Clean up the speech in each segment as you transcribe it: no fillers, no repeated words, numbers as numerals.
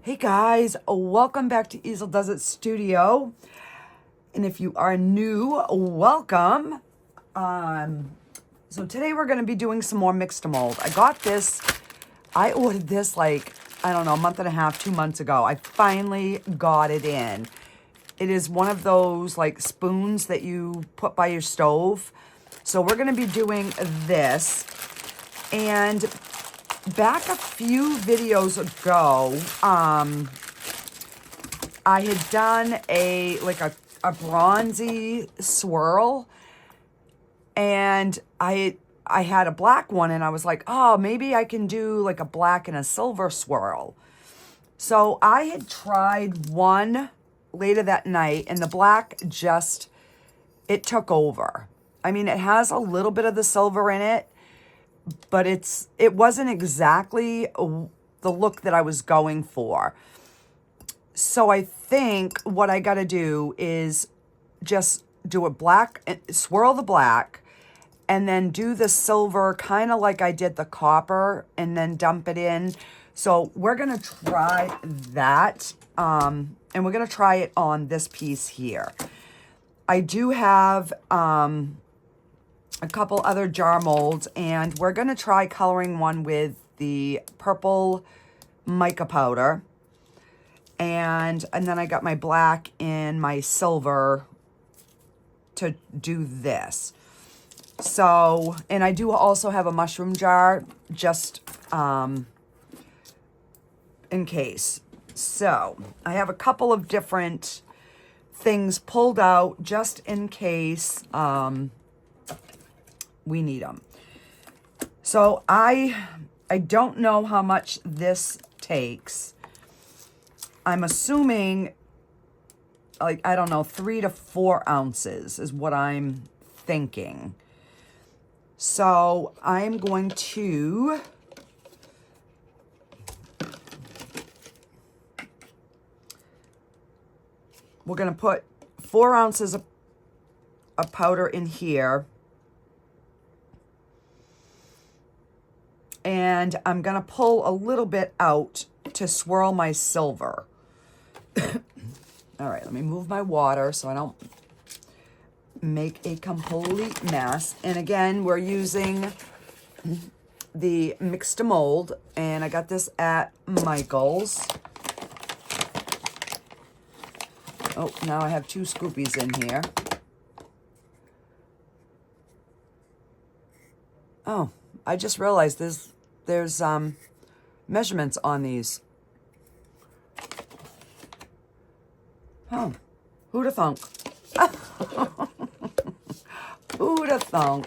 Hey guys, welcome back to Easel Does It Studio. And if you are new, welcome. So today we're going to be doing some more mix to mold. I ordered this like, I don't know, a month and a half, 2 months ago. I finally got it in. It is one of those like spoons that you put by your stove. So we're going to be doing this. And back a few videos ago, I had done a bronzy swirl, and I had a black one, and I was like, oh, maybe I can do like a black and a silver swirl. So I had tried one later that night, and the black it took over. I mean, it has a little bit of the silver in it, but it wasn't exactly the look that I was going for. So I think what I got to do is just do a black, swirl the black, and then do the silver kind of like I did the copper, and then dump it in. So we're going to try that, and we're going to try it on this piece here. I do have a couple other jar molds, and we're going to try coloring one with the purple mica powder, and then I got my black and my silver to do this. So, and I do also have a mushroom jar just in case. So I have a couple of different things pulled out just in case we need them. So I don't know how much this takes. I'm assuming, like, I don't know, 3 to 4 ounces is what I'm thinking. So I'm going to we're going to put 4 ounces of powder in here. And I'm going to pull a little bit out to swirl my silver. All right, let me move my water so I don't make a complete mess. And again, we're using the mix to mold, and I got this at Michael's. Oh, now I have 2 scoopies in here. Oh, I just realized there's measurements on these. Oh, who'da thunk? Who'da thunk?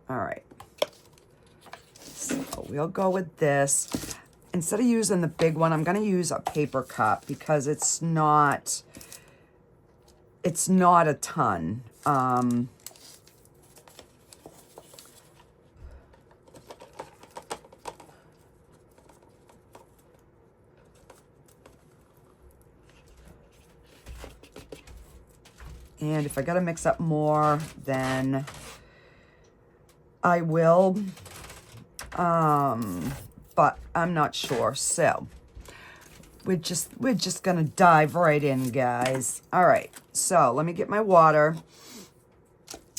All right. So we'll go with this. Instead of using the big one, I'm going to use a paper cup because it's not a ton. And if I got to mix up more, then I will. But I'm not sure. So we're just gonna dive right in, guys. All right, so let me get my water.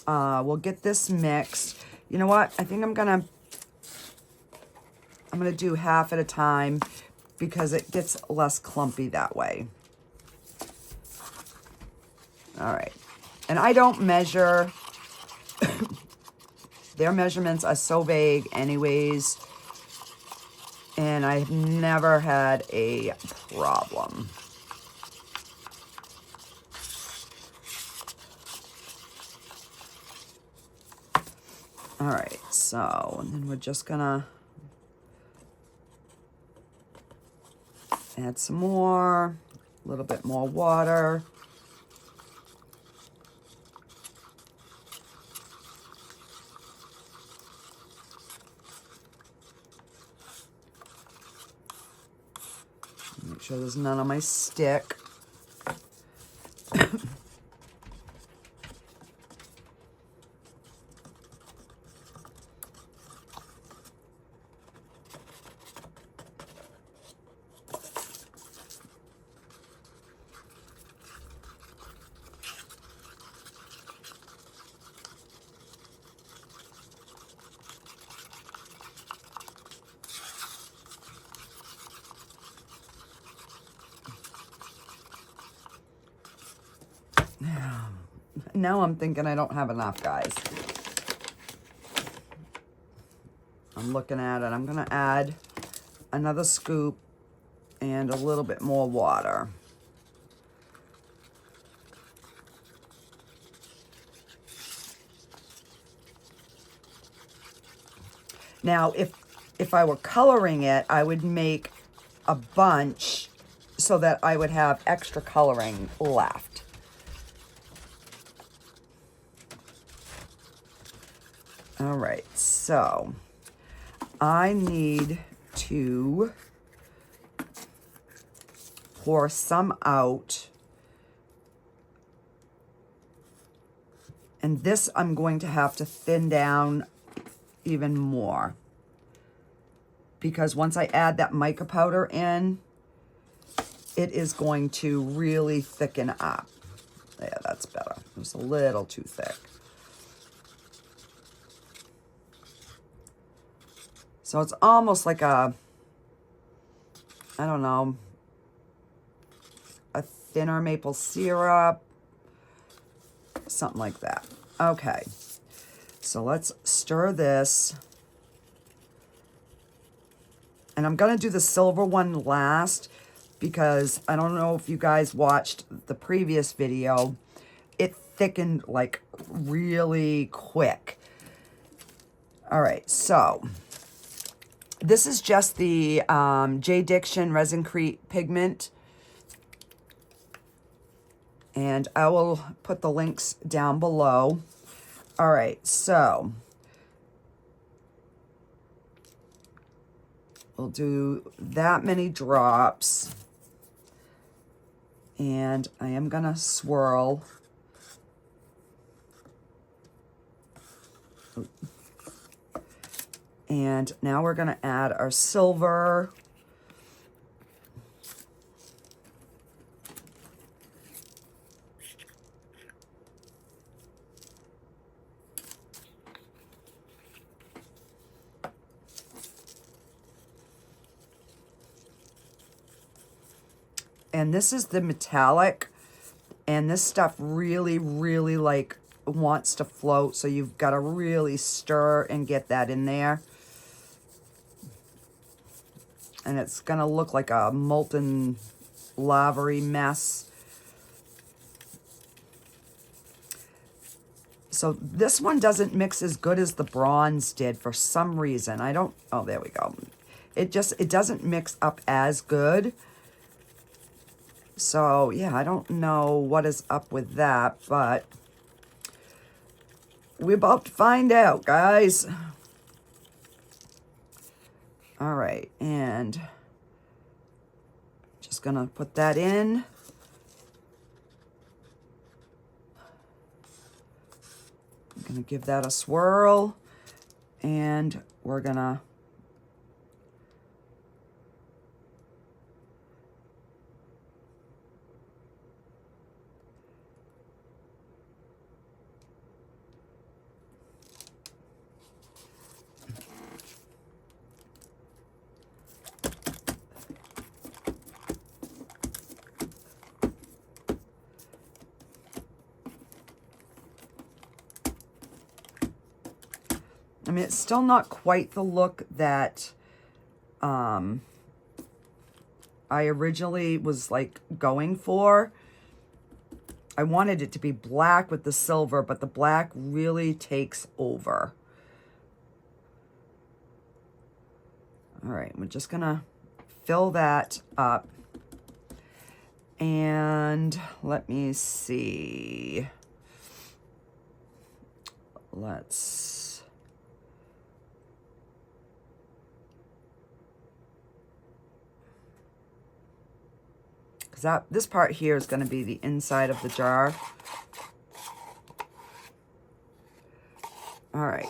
We'll get this mixed. You know what? I think I'm gonna do half at a time because it gets less clumpy that way. All right, and I don't measure. Their measurements are so vague anyways, and I've never had a problem. All right, so, and then we're just gonna add some more, a little bit more water. Make sure there's none on my stick. now I'm thinking I don't have enough, guys. I'm looking at it. I'm going to add another scoop and a little bit more water. Now, if I were coloring it, I would make a bunch so that I would have extra coloring left. All right, so I need to pour some out. And this I'm going to have to thin down even more, because once I add that mica powder in, it is going to really thicken up. Yeah, that's better. It was a little too thick. So it's almost like a, I don't know, a thinner maple syrup, something like that. Okay. So let's stir this. And I'm going to do the silver one last because I don't know if you guys watched the previous video. It thickened like really quick. All right, so this is just the J. Diction Resin-Crete pigment. And I will put the links down below. All right, so we'll do that many drops. And I am going to swirl. And now we're going to add our silver. And this is the metallic, and this stuff really, really like wants to float, so you've got to really stir and get that in there. And it's going to look like a molten lava-y mess. So this one doesn't mix as good as the bronze did for some reason. I don't, oh, there we go. It doesn't mix up as good. So, yeah, I don't know what is up with that, but we're about to find out, guys. All right, and just gonna put that in. I'm gonna give that a swirl, and we're gonna I mean, it's still not quite the look that I originally was like going for. I wanted it to be black with the silver, but the black really takes over. All right, we're just gonna fill that up. And let me see. Let's... this part here is going to be the inside of the jar. All right.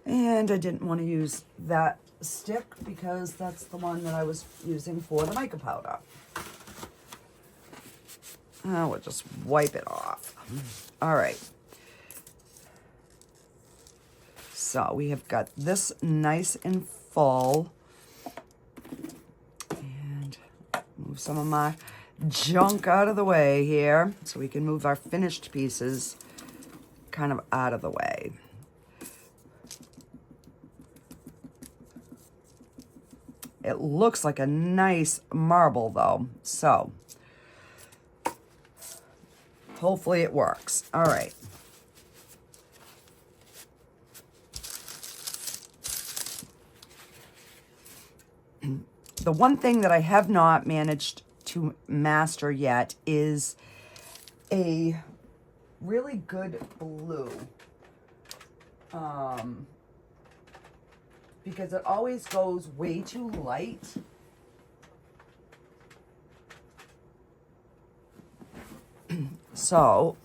And I didn't want to use that stick because that's the one that I was using for the mica powder. We'll just wipe it off. All right. So we have got this nice and full. And move some of my... junk out of the way here so we can move our finished pieces kind of out of the way. It looks like a nice marble though, so hopefully it works. All right. The one thing that I have not managed to master yet is a really good blue. Because it always goes way too light. So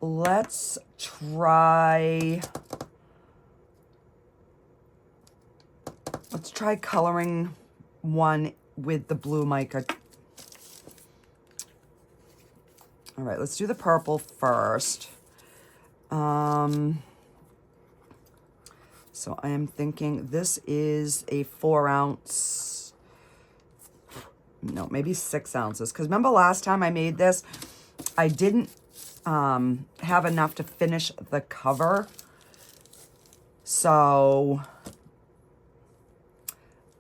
let's try coloring one with the blue mica. All right, let's do the purple first. So I am thinking this is a 4 ounce, no, maybe 6 ounces. Because remember last time I made this, I didn't have enough to finish the cover. So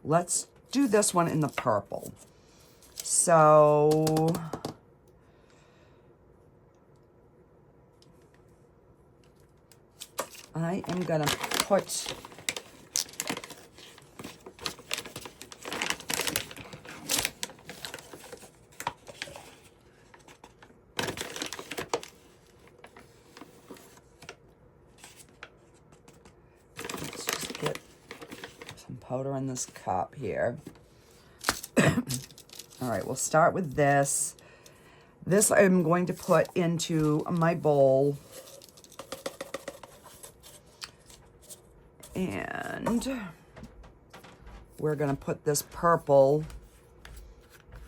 let's do this one in the purple. So I am gonna put let's just get some powder in this cup here. All right, we'll start with this. This I'm going to put into my bowl. And we're going to put this purple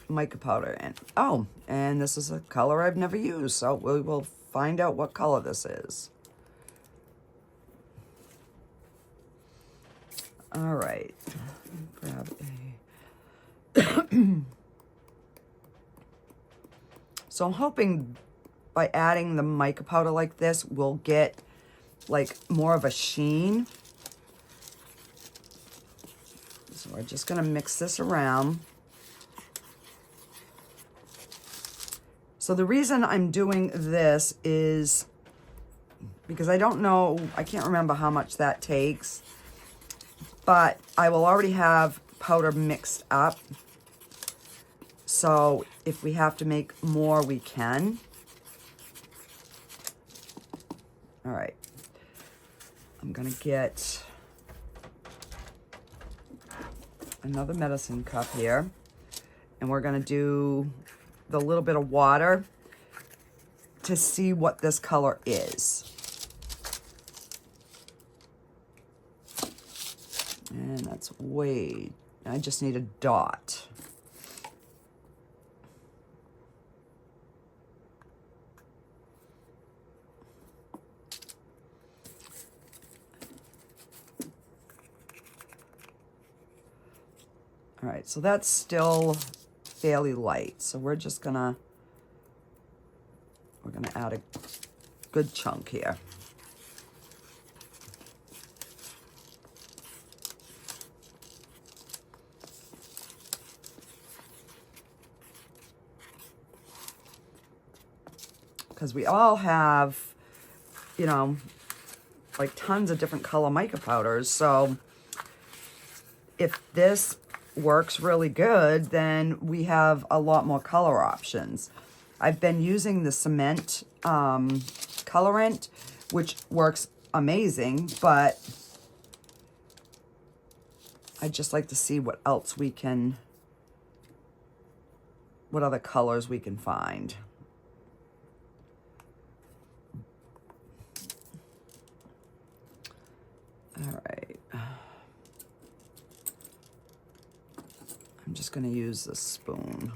mica powder in. Oh, and this is a color I've never used, so we will find out what color this is. All right. Grab a... So I'm hoping by adding the mica powder like this, we'll get like more of a sheen. So we're just going to mix this around. So the reason I'm doing this is because I don't know, I can't remember how much that takes, but I will already have powder mixed up. So if we have to make more, we can. All right. I'm going to get another medicine cup here, and we're going to do the little bit of water to see what this color is. And that's way, I just need a dot. All right, so that's still fairly light. So we're gonna add a good chunk here. Because we all have, you know, like tons of different color mica powders. So if this works really good, then we have a lot more color options. I've been using the cement colorant, which works amazing, but I'd just like to see what else we can, what other colors we can find. All right. I'm just going to use this spoon.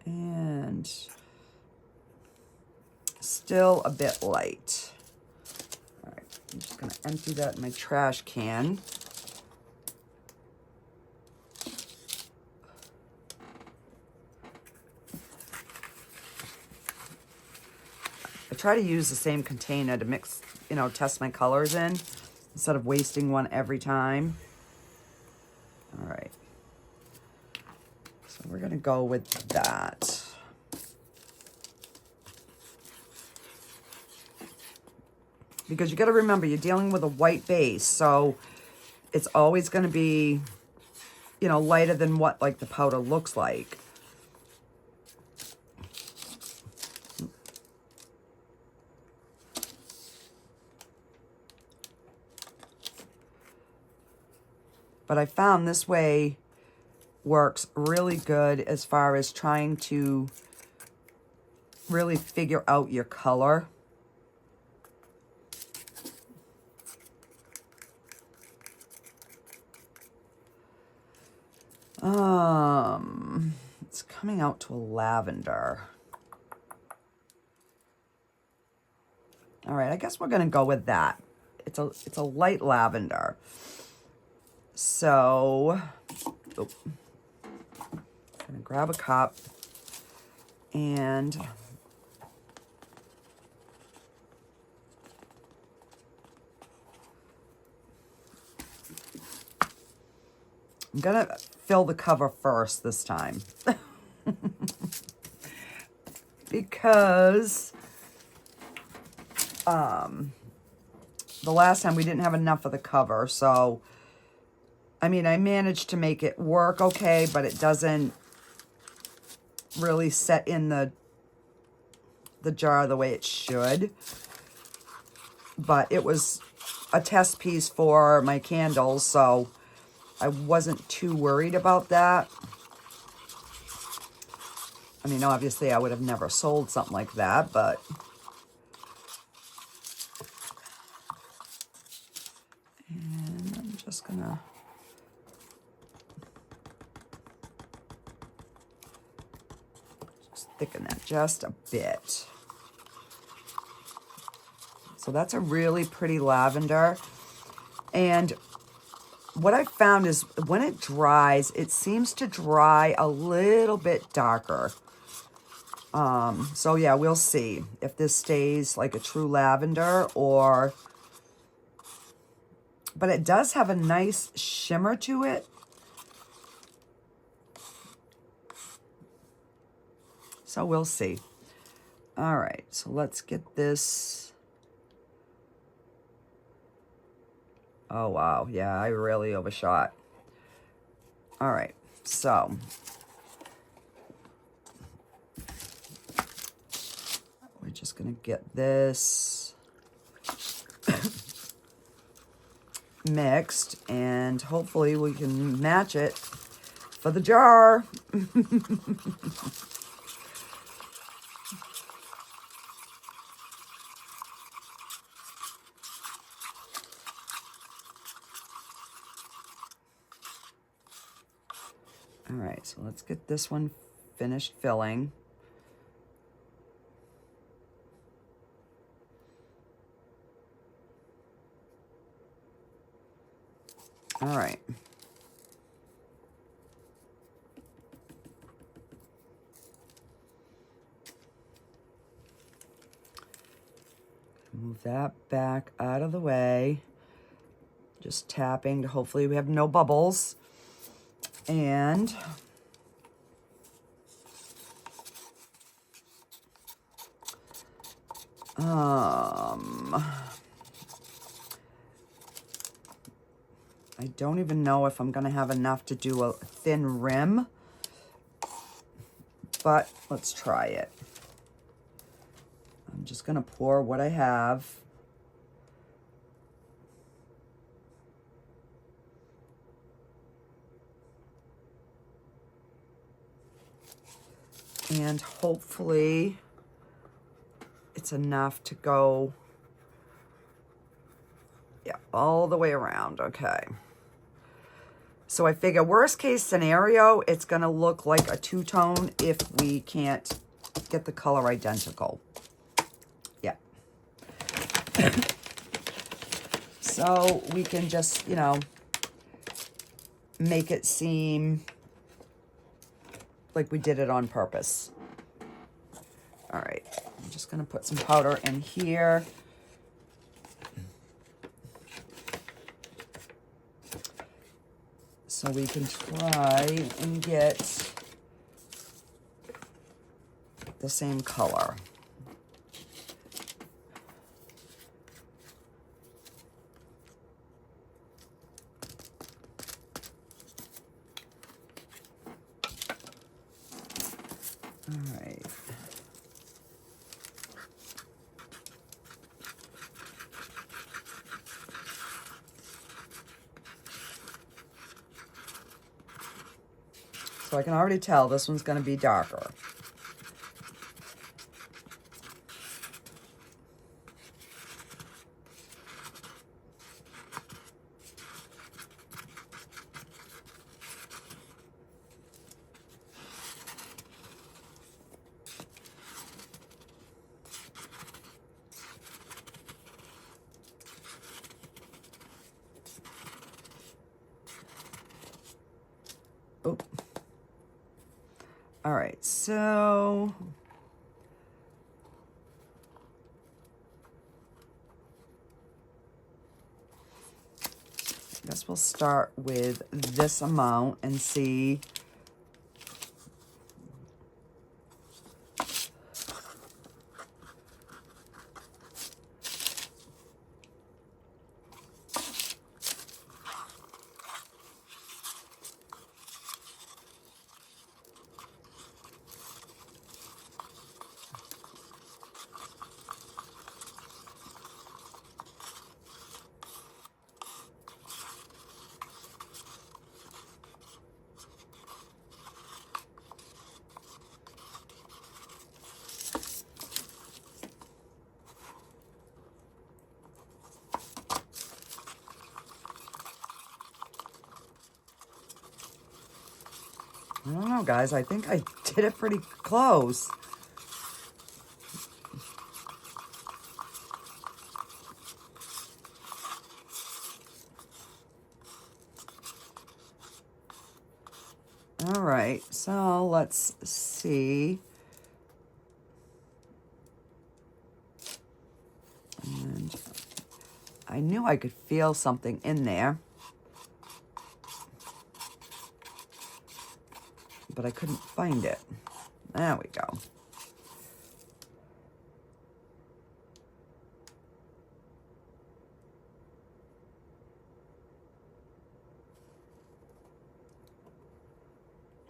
And still a bit light. All right. empty that in my trash can. I try to use the same container to mix, you know, test my colors in instead of wasting one every time. All right. So we're going to go with that. Because you got to remember, you're dealing with a white base, so it's always going to be, you know, lighter than what like the powder looks like. But I found this way works really good as far as trying to really figure out your color. It's coming out to a lavender. All right, I guess we're gonna go with that. It's a light lavender. So, I'm gonna grab a cup and I'm gonna fill the cover first this time. Because the last time we didn't have enough of the cover, so I mean, I managed to make it work okay, but it doesn't really set in the jar the way it should. But it was a test piece for my candles, so I wasn't too worried about that. I mean, obviously I would have never sold something like that, but and I'm just gonna thicken that just a bit. So that's a really pretty lavender. And what I found is when it dries, it seems to dry a little bit darker. So yeah, we'll see if this stays like a true lavender or, but it does have a nice shimmer to it. So we'll see. All right, so let's get this. Oh, wow. Yeah, I really overshot. All right, so we're just going to get this mixed, and hopefully we can match it for the jar. All right, so let's get this one finished filling. All right. Move that back out of the way. Just tapping to hopefully we have no bubbles. And I don't even know if I'm going to have enough to do a thin rim, but let's try it. I'm just going to pour what I have. And hopefully it's enough to go, yeah, all the way around. Okay. So I figure worst case scenario, it's going to look like a two-tone if we can't get the color identical. Yeah. So we can just, you know, make it seem like we did it on purpose. All right, I'm just gonna put some powder in here. So we can try and get the same color. All right. So I can already tell this one's going to be darker. Oh. All right, so I guess we'll start with this amount and see. I don't know, guys. I think I did it pretty close. All right, so let's see. And I knew I could feel something in there, but I couldn't find it. There we go.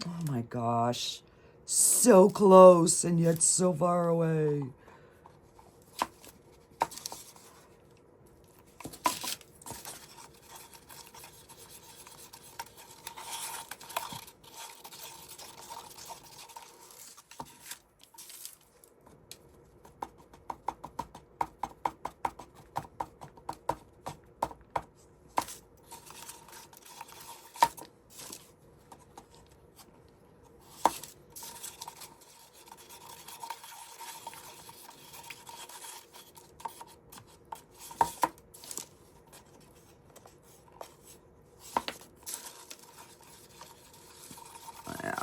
Oh my gosh. So close and yet so far away. Yeah.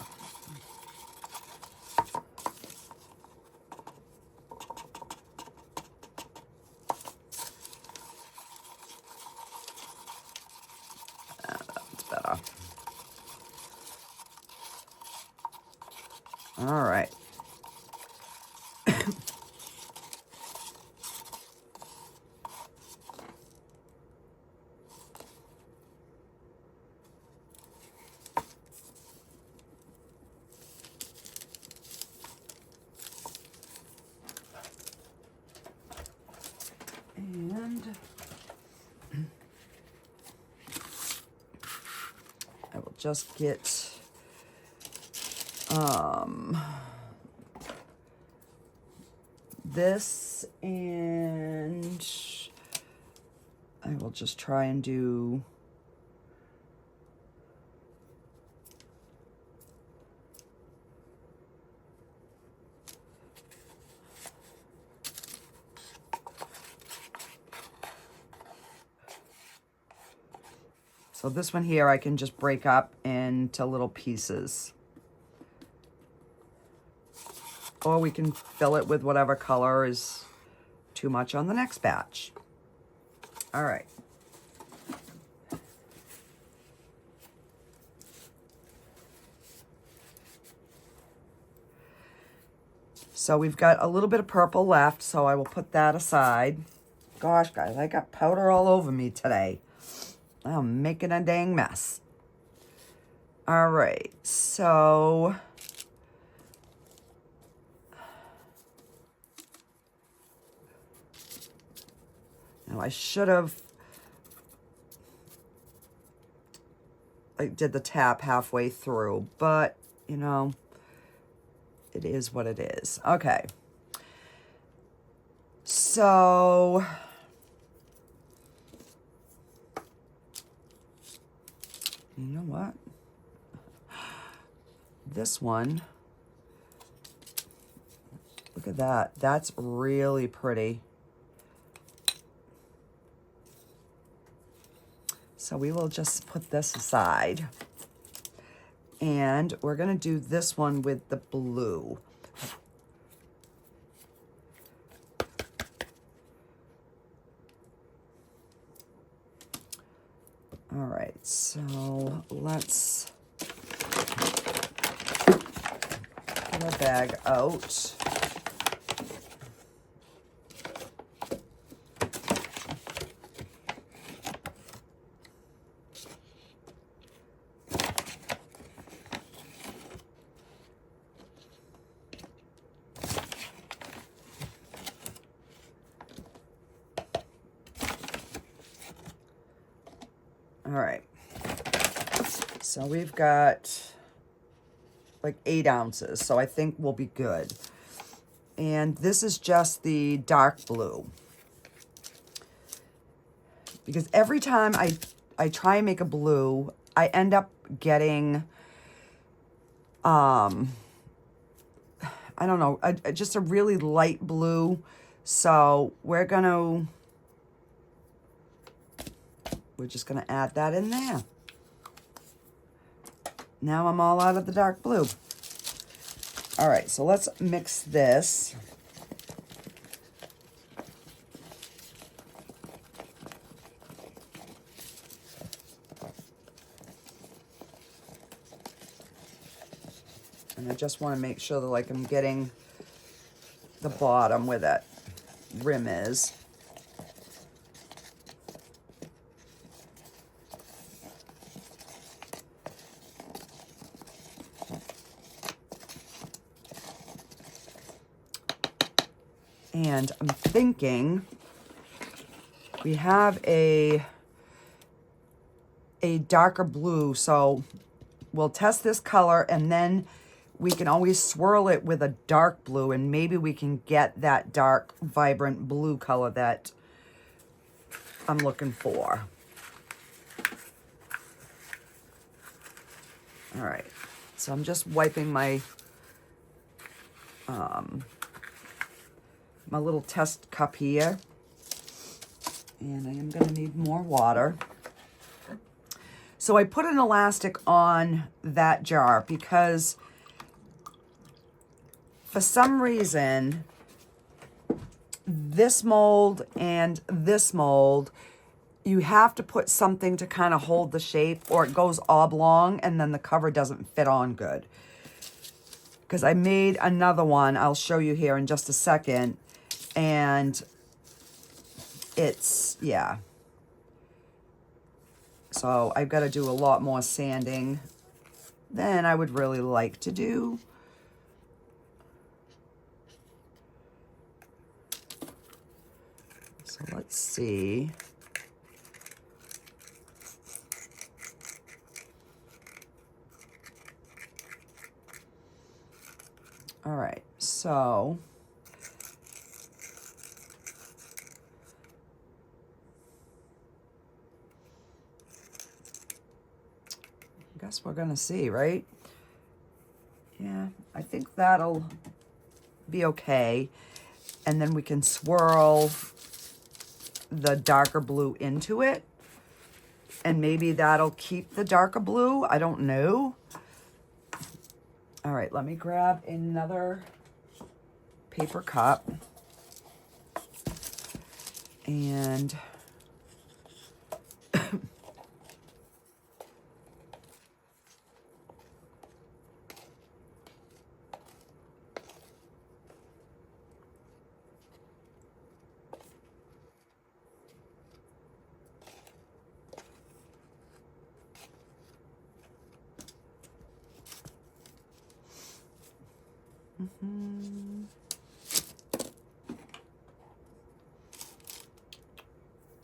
That's better. All right. And I will just get this, and I will just try and do So this one here I can just break up into little pieces. Or we can fill it with whatever color is too much on the next batch. All right. So we've got a little bit of purple left, so I will put that aside. Gosh, guys, I got powder all over me today. I'm making a dang mess. All right, so now I should have did the tap halfway through, but you know, it is what it is. Okay. So you know what? This one, look at that. That's really pretty. So we will just put this aside. And we're going to do this one with the blue. All right, so let's get our bag out. All right, so we've got like 8 ounces, so I think we'll be good. And this is just the dark blue. Because every time I try and make a blue, I end up getting, I don't know, just a really light blue. So we're just gonna add that in there. Now I'm all out of the dark blue. All right, so let's mix this. And I just want to make sure that like I'm getting the bottom where that rim is. And I'm thinking we have a darker blue, so we'll test this color and then we can always swirl it with a dark blue and maybe we can get that dark, vibrant blue color that I'm looking for. All right, so I'm just wiping my my little test cup here, and I am going to need more water. So I put an elastic on that jar because for some reason this mold and this mold, you have to put something to kind of hold the shape or it goes oblong and then the cover doesn't fit on good. Because I made another one, I'll show you here in just a second, and it's, yeah. So I've got to do a lot more sanding than I would really like to do. So let's see. All right, so I guess we're gonna see, right? Yeah, I think that'll be okay. And then we can swirl the darker blue into it. And maybe that'll keep the darker blue. I don't know. All right, let me grab another paper cup. And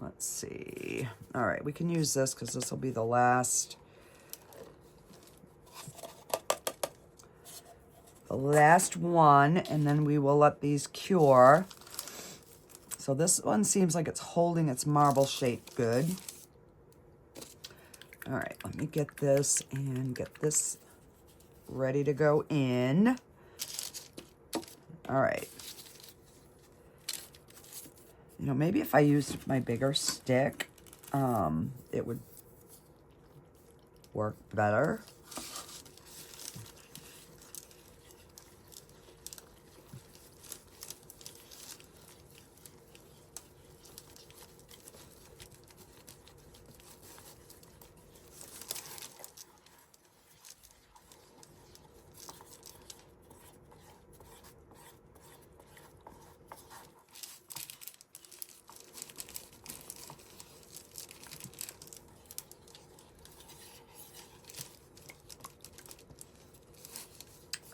let's see. All right, we can use this because this will be the last one, and then we will let these cure. So this one seems like it's holding its marble shape good. All right, let me get this and get this ready to go in. All right. You know, maybe if I used my bigger stick, it would work better.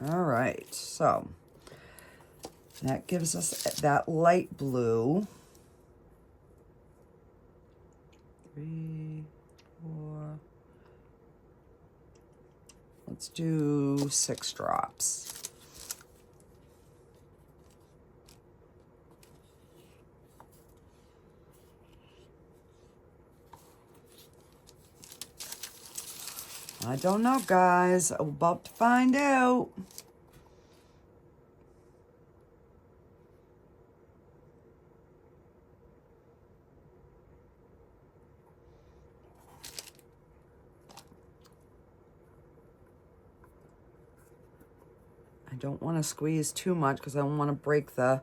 All right, so that gives us that light blue. 3, 4. Let's do 6 drops. I don't know, guys. I'm about to find out. I don't want to squeeze too much because I don't want to break the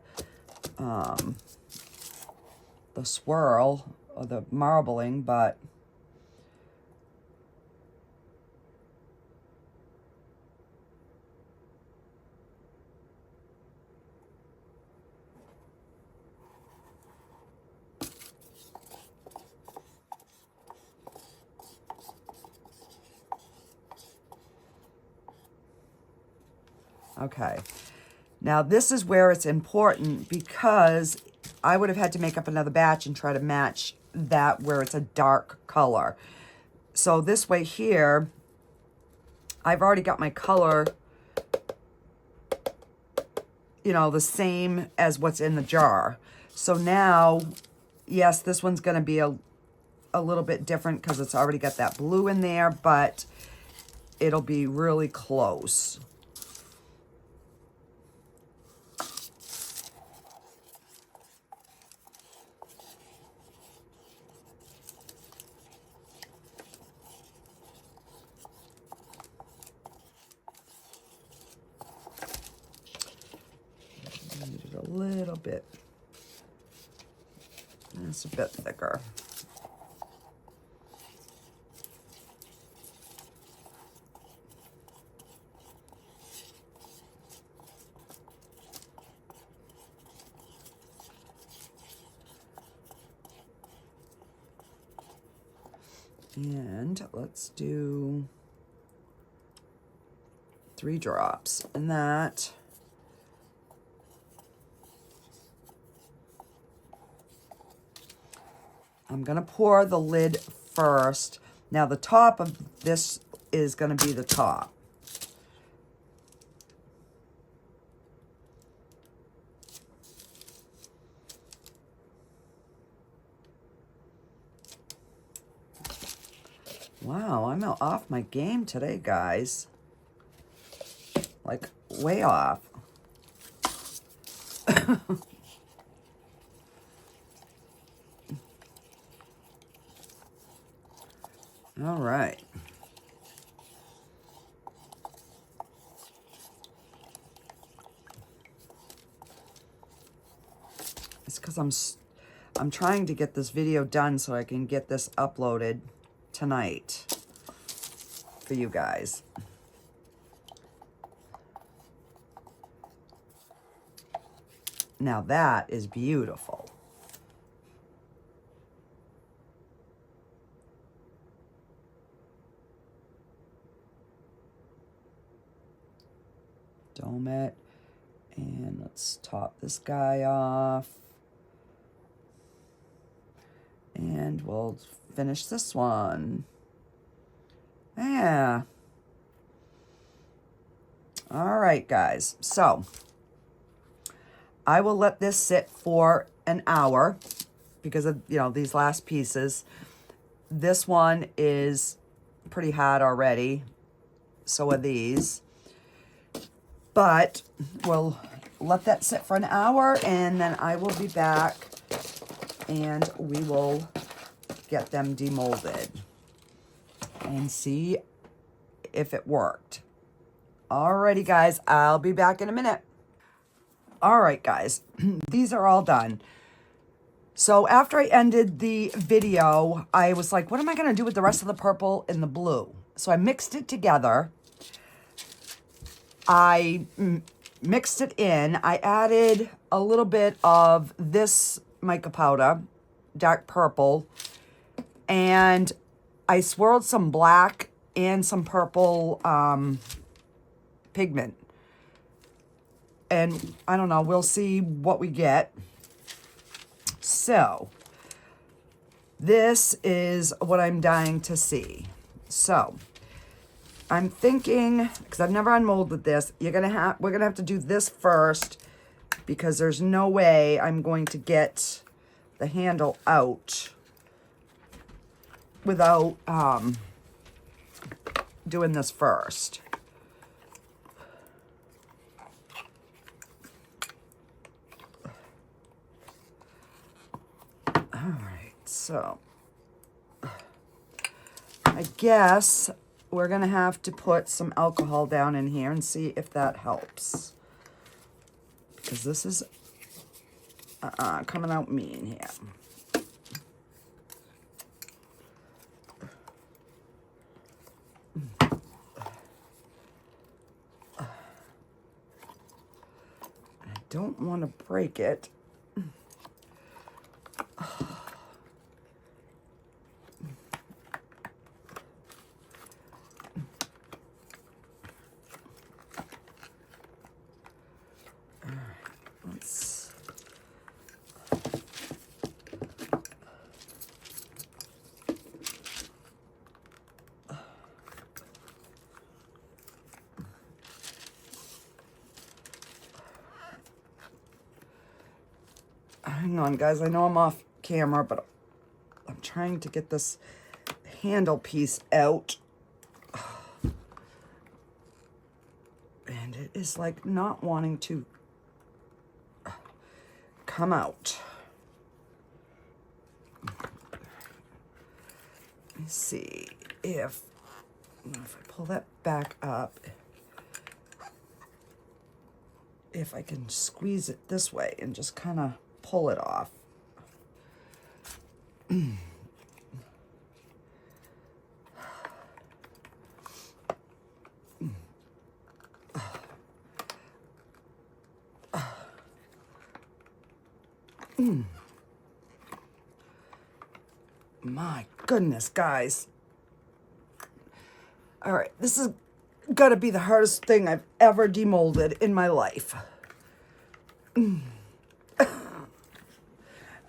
swirl or the marbling, but okay. Now this is where it's important because I would have had to make up another batch and try to match that where it's a dark color. So this way here, I've already got my color, you know, the same as what's in the jar. So now, yes, this one's going to be a little bit different because it's already got that blue in there, but it'll be really close. A little bit. It's a bit thicker. And let's do 3 drops in that. I'm going to pour the lid first. Now the top of this is going to be the top. Wow, I'm off my game today, guys. Like, way off. All right. It's because I'm trying to get this video done so I can get this uploaded tonight for you guys. Now that is beautiful. Dome it. And let's top this guy off. And we'll finish this one. Yeah. All right, guys. So I will let this sit for an hour because of, you know, these last pieces. This one is pretty hot already. So are these. But we'll let that sit for an hour and then I will be back and we will get them demolded and see if it worked. Alrighty, guys, I'll be back in a minute. All right, guys, these are all done. So after I ended the video, I was like, what am I going to do with the rest of the purple and the blue? So I mixed it together. I mixed it in. I added a little bit of this mica powder, dark purple, and I swirled some black and some purple pigment. And I don't know, we'll see what we get. So this is what I'm dying to see. So I'm thinking, because I've never unmolded this, we're gonna have to do this first because there's no way I'm going to get the handle out without doing this first. All right, so I guess we're gonna have to put some alcohol down in here and see if that helps. Because this is coming out mean here. I don't want to break it. Hang on, guys. I know I'm off camera, but I'm trying to get this handle piece out. And it is like not wanting to come out. Let me see if I pull that back up, if I can squeeze it this way and just kind of pull it off. My goodness, guys. All right, this is gotta be the hardest thing I've ever demolded in my life.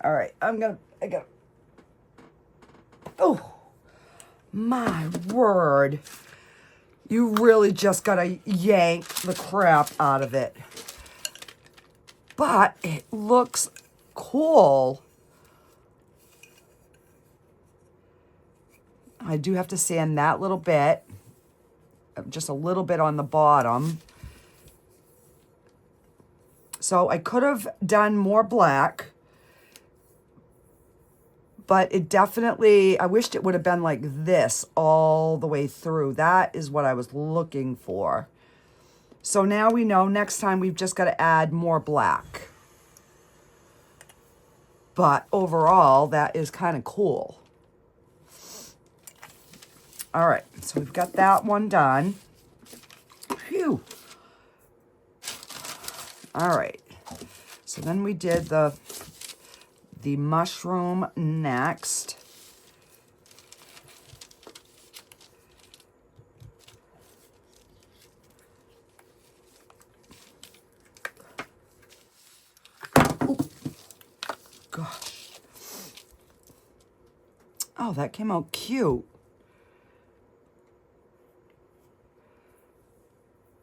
All right, I gotta, oh, my word. You really just gotta yank the crap out of it. But it looks cool. I do have to sand that little bit, just a little bit on the bottom. So I could have done more black, But it definitely, I wished it would have been like this all the way through. That is what I was looking for. So now we know next time we've just got to add more black. But overall, that is kind of cool. All right, so we've got that one done. Phew. All right, so then we did the mushroom next. Ooh. Gosh. Oh, that came out cute.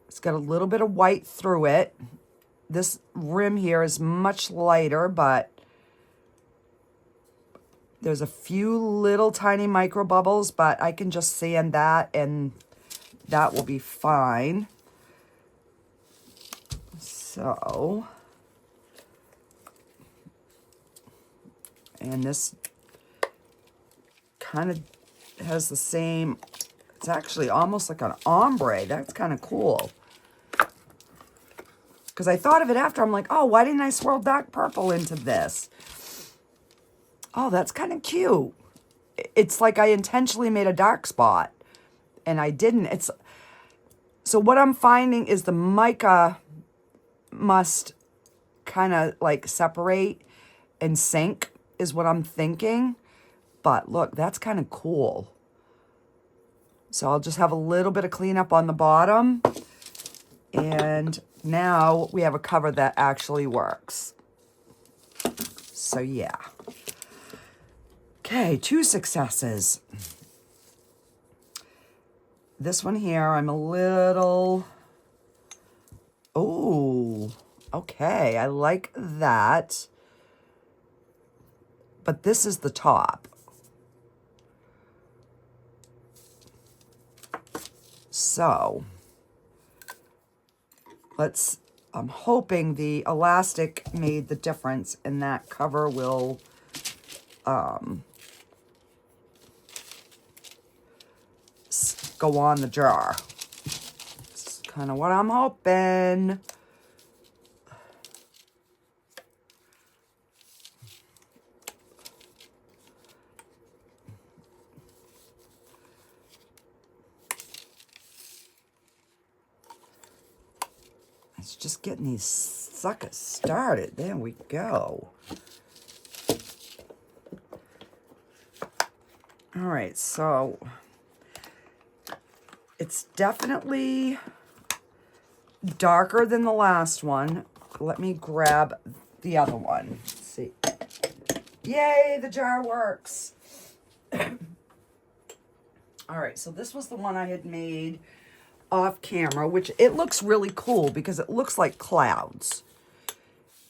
It's got a little bit of white through it. This rim here is much lighter, but there's a few little tiny micro bubbles, but I can just sand that and that will be fine. So, and this kind of has the same, it's actually almost like an ombre. That's kind of cool. Because I thought of it after, I'm like, oh, why didn't I swirl dark purple into this? Oh, that's kind of cute. It's like I intentionally made a dark spot, and I didn't. So what I'm finding is the mica must kind of like separate and sink is what I'm thinking. But look, that's kind of cool. So I'll just have a little bit of cleanup on the bottom. And now we have a cover that actually works. So yeah. Okay, 2 successes. This one here, I'm a little... Oh, okay, I like that. But this is the top. So... I'm hoping the elastic made the difference and that cover will go on the jar. It's kind of what I'm hoping. It's just getting these suckers started. There we go. All right, so it's definitely darker than the last one. Let me grab the other one. Let's see. Yay, the jar works. All right, so this was the one I had made off camera, which it looks really cool because it looks like clouds.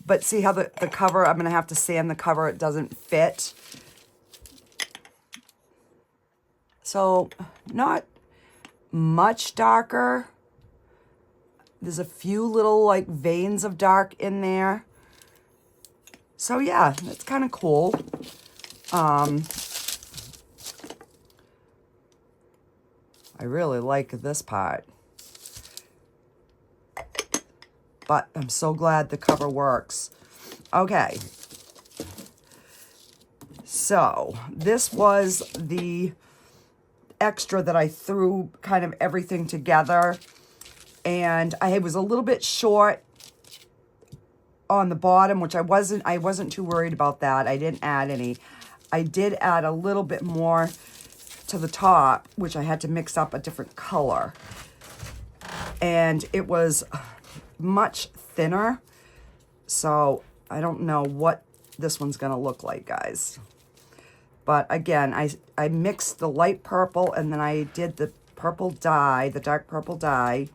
But see how the cover, I'm going to have to sand the cover. It doesn't fit. So not much darker. There's a few little like veins of dark in there. So yeah, it's kind of cool. I really like this part. But I'm so glad the cover works. Okay. So this was the extra that I threw kind of everything together. And I was a little bit short on the bottom, which I wasn't too worried about that. I didn't add any. I did add a little bit more to the top, which I had to mix up a different color. And it was much thinner. So I don't know what this one's gonna look like, guys. But again, I mixed the light purple and then I did the purple dye, the dark purple dye,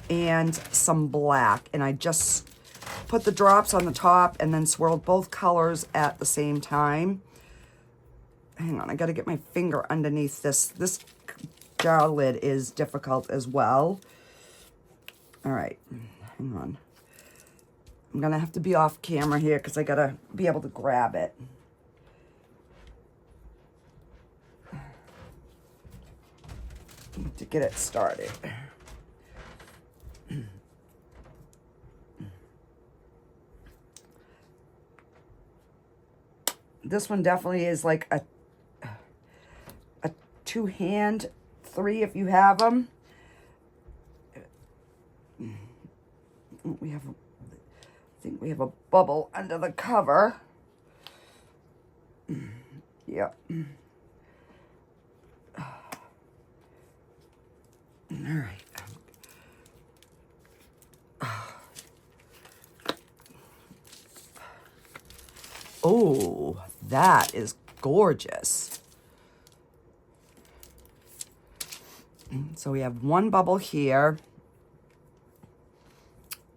and some black. And I just put the drops on the top and then swirled both colors at the same time. Hang on, I got to get my finger underneath this. This jar lid is difficult as well. All right, hang on. I'm going to have to be off camera here because I got to be able to grab it. to get it started. This one definitely is like a two-hand, 3 if you have them. I think we have a bubble under the cover. Yep. All right. Oh, that is gorgeous. So we have one bubble here,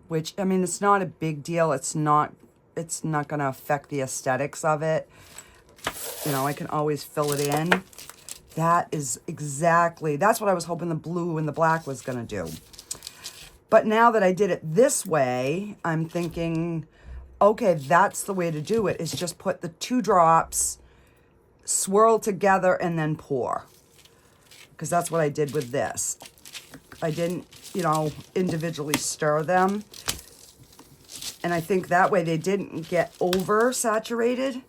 which, I mean, it's not a big deal. It's not going to affect the aesthetics of it. You know, I can always fill it in. That is exactly, that's what I was hoping the blue and the black was going to do. But now that I did it this way, I'm thinking, okay, that's the way to do it, is just put the 2 drops, swirl together, and then pour. Because that's what I did with this. I didn't, you know, individually stir them. And I think that way they didn't get oversaturated.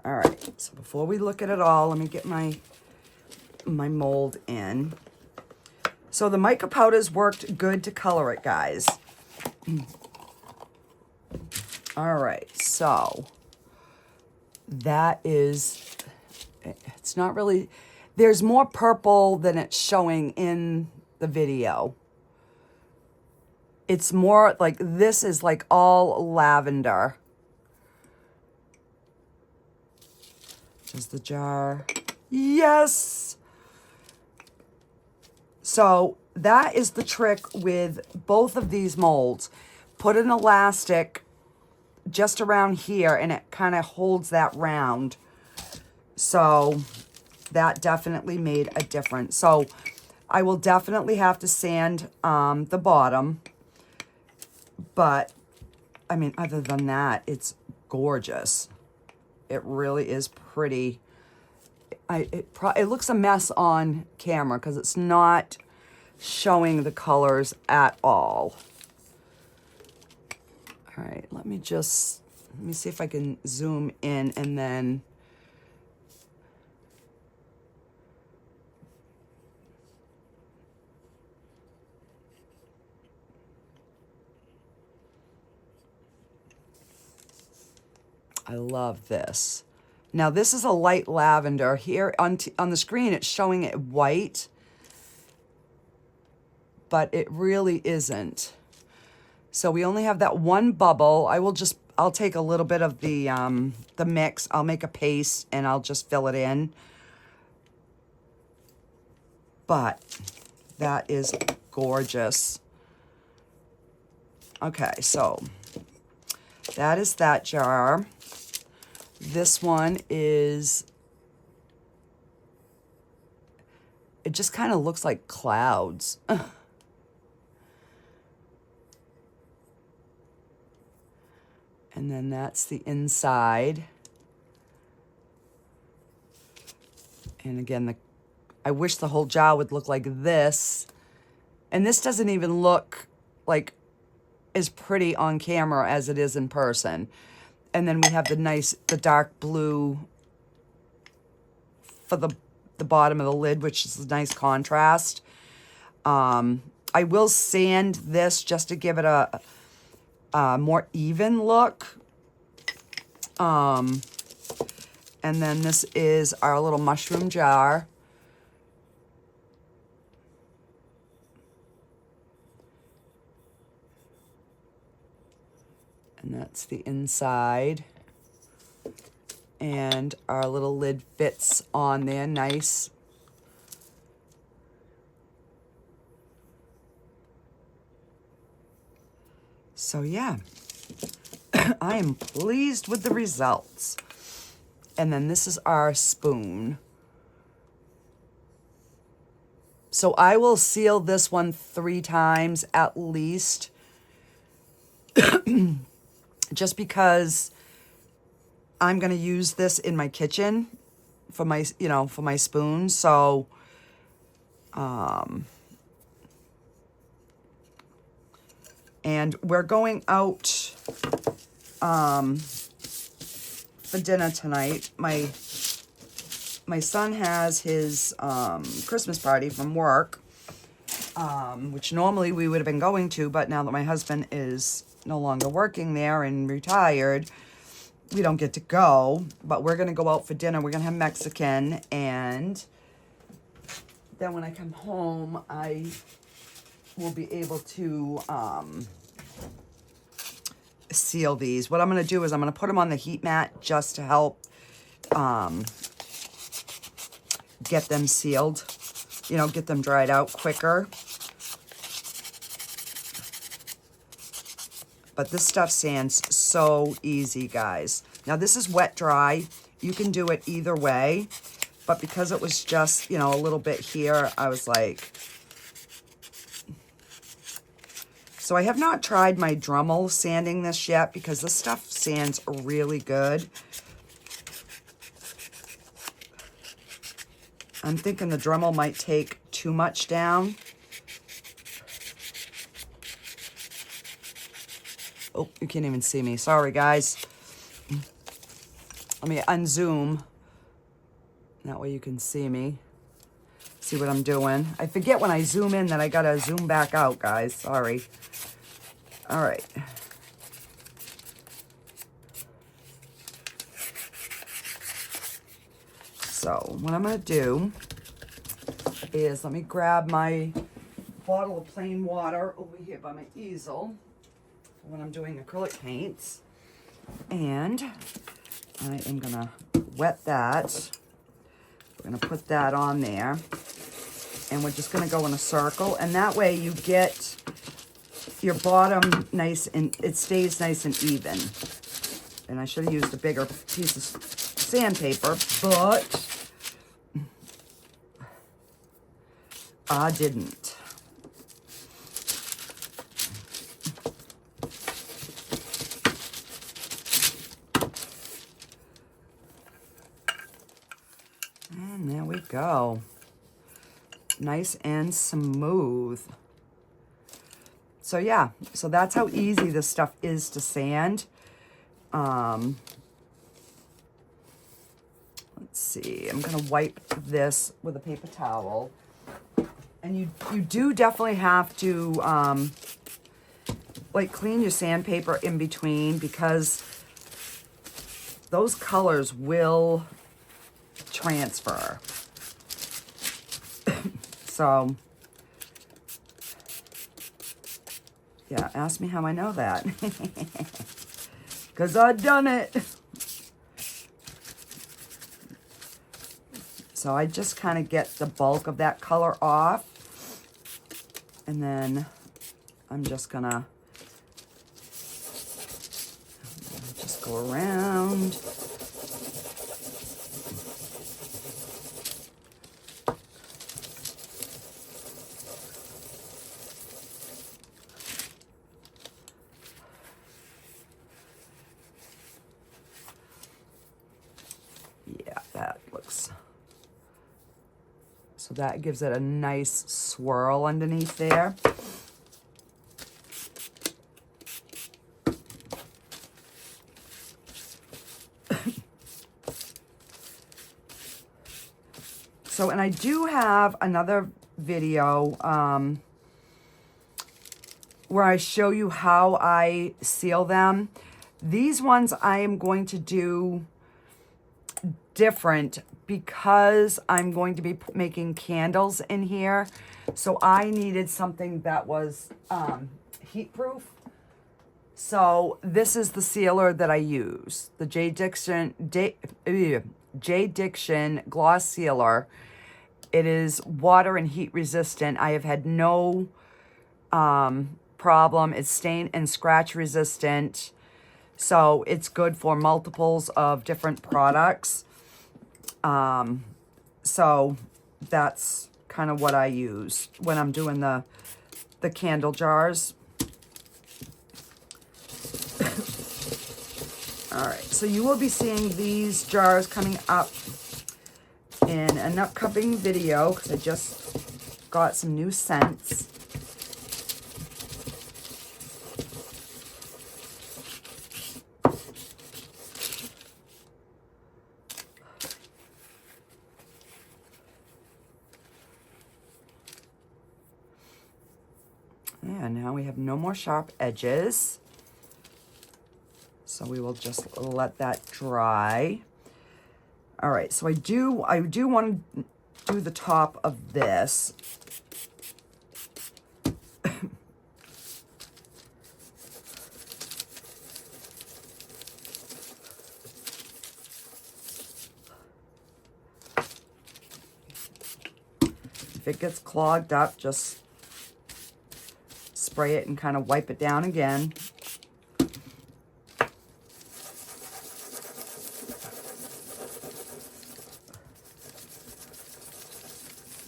All right, so before we look at it all, let me get my mold in. So the mica powders worked good to color it, guys. All right, so that is, it's not really, there's more purple than it's showing in the video. It's more like, this is like all lavender. Is the jar? Yes! So that is the trick with both of these molds. Put an elastic just around here and it kind of holds that round. So that definitely made a difference. So I will definitely have to sand the bottom. But, I mean, other than that, it's gorgeous. It really is pretty. It looks a mess on camera because it's not showing the colors at all. All right, let me see if I can zoom in and then. I love this. Now this is a light lavender. Here on the screen it's showing it white, but it really isn't. So we only have that one bubble. I'll take a little bit of the mix. I'll make a paste and I'll just fill it in. But that is gorgeous. Okay, so that is that jar. This one is, it just kind of looks like clouds. And then that's the inside. And again, I wish the whole jar would look like this. And this doesn't even look like as pretty on camera as it is in person. And then we have the dark blue for the bottom of the lid, which is a nice contrast. I will sand this just to give it a more even look. And then this is our little mushroom jar. And that's the inside. And our little lid fits on there nice. So yeah, I am pleased with the results. And then this is our spoon. So I will seal this one 3 times at least. Just because I'm going to use this in my kitchen for my, for my spoons. So, and we're going out, for dinner tonight. My son has his, Christmas party from work, which normally we would have been going to, but now that my husband is no longer working there and retired, we don't get to go. But we're going to go out for dinner. We're going to have Mexican, and then when I come home, I will be able to seal these. What I'm going to do is I'm going to put them on the heat mat just to help get them sealed, get them dried out quicker. But this stuff sands so easy, guys. Now, this is wet dry. You can do it either way. But because it was just, a little bit here, I was like... So I have not tried my Dremel sanding this yet because this stuff sands really good. I'm thinking the Dremel might take too much down. Oh, you can't even see me. Sorry, guys. Let me unzoom. That way you can see me. See what I'm doing. I forget when I zoom in that I gotta zoom back out, guys. Sorry. All right. So what I'm gonna do is let me grab my bottle of plain water over here by my easel when I'm doing acrylic paints, and I am gonna wet that. We're gonna put that on there, and we're just gonna go in a circle, and that way you get your bottom nice and it stays nice and even. And I should have used a bigger piece of sandpaper, but I didn't. And there we go. Nice and smooth. So yeah, so that's how easy this stuff is to sand. Let's see, I'm gonna wipe this with a paper towel. And you do definitely have to like clean your sandpaper in between, because those colors will transfer. So yeah, ask me how I know that. Because I've done it. So I just kind of get the bulk of that color off. And then I'm just gonna just go around. Yeah, that looks... So that gives it a nice swirl underneath there. So, and I do have another video where I show you how I seal them. These ones I am going to do different because I'm going to be making candles in here. So I needed something that was heat proof. So this is the sealer that I use, the J. Diction Gloss Sealer. It is water and heat resistant. I have had no problem. It's stain and scratch resistant. So it's good for multiples of different products. So that's kind of what I use when I'm doing the candle jars. All All right, so you will be seeing these jars coming up in an upcoming video because I just got some new scents. And now we have no more sharp edges. So we will just let that dry. All right, so I do want to do the top of this. If it gets clogged up, just spray it and kind of wipe it down again.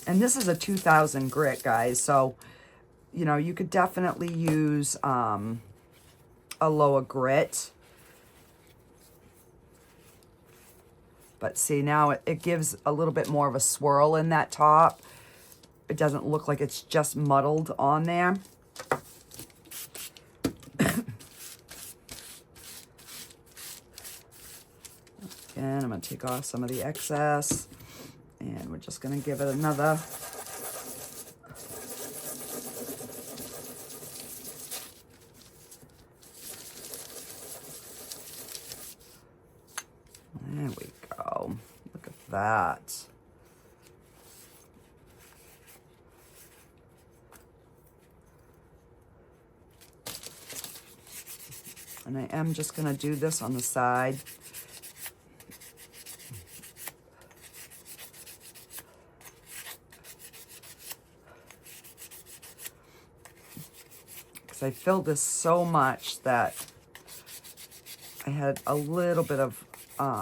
And this is a 2000 grit, guys, so, you know, you could definitely use a lower grit. But see, now it gives a little bit more of a swirl in that top. It doesn't look like it's just muddled on there. And I'm going to take off some of the excess. And we're just going to give it another. There we go. Look at that. And I am just going to do this on the side. I filled this so much that I had a little bit of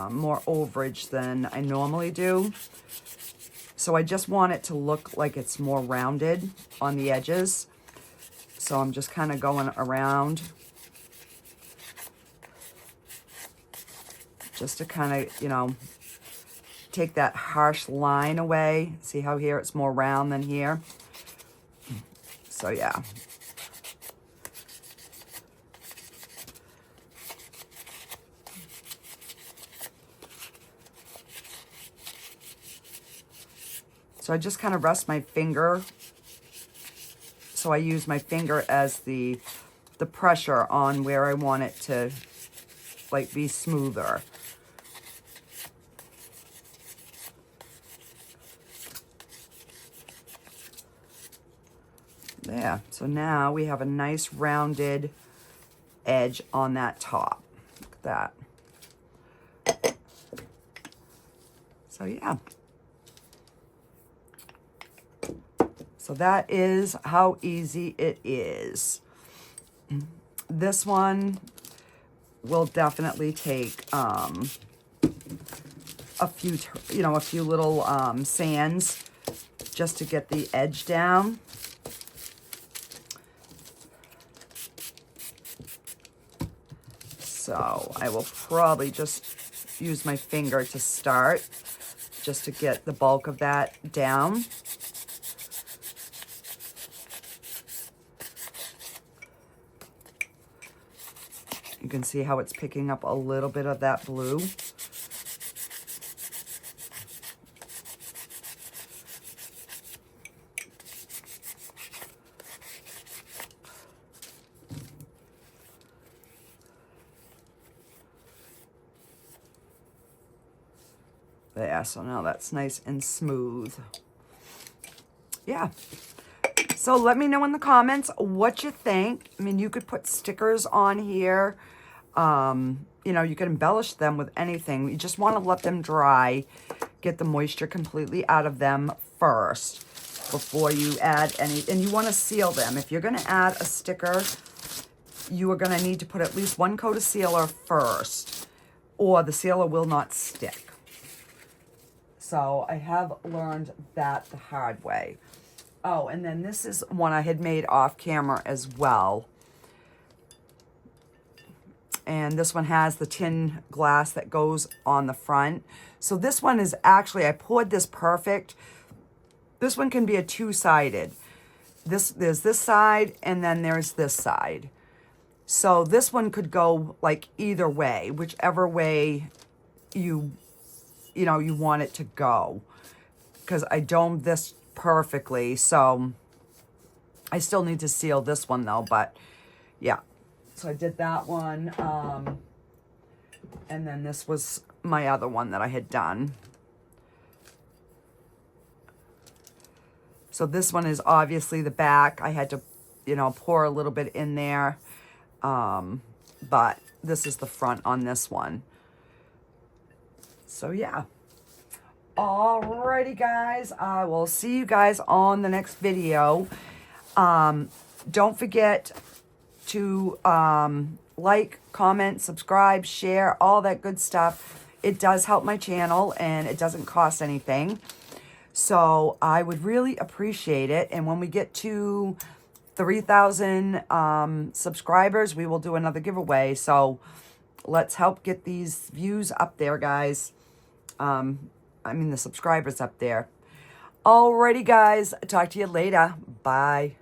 more overage than I normally do. So I just want it to look like it's more rounded on the edges. So I'm just kind of going around just to kind of, you know, take that harsh line away. See how here it's more round than here? So yeah. So I just kind of rest my finger. So I use my finger as the pressure on where I want it to like be smoother. There. So now we have a nice rounded edge on that top. Look at that. So yeah. So that is how easy it is. This one will definitely take a few, a few little sands just to get the edge down. So I will probably just use my finger to start, just to get the bulk of that down. You can see how it's picking up a little bit of that blue. There, so now that's nice and smooth. Yeah. So let me know in the comments what you think. I mean, you could put stickers on here. You can embellish them with anything. You just want to let them dry, get the moisture completely out of them first before you add any, and you want to seal them. If you're going to add a sticker, you are going to need to put at least one coat of sealer first, or the sealer will not stick. So I have learned that the hard way. Oh, and then this is one I had made off camera as well. And this one has the tin glass that goes on the front. So this one is actually, I poured this perfect. This one can be a two-sided. There's this side, and then there's this side. So this one could go like either way, whichever way you want it to go. Because I domed this perfectly, so I still need to seal this one though, but yeah. So I did that one, and then this was my other one that I had done. So this one is obviously the back. I had to, pour a little bit in there, but this is the front on this one. So yeah. Alrighty, guys. I will see you guys on the next video. Don't forget to like, comment, subscribe, share, all that good stuff. It does help my channel, and it doesn't cost anything. So I would really appreciate it. And when we get to 3,000 subscribers, we will do another giveaway. So let's help get these views up there, guys. The subscribers up there. Alrighty, guys. Talk to you later. Bye.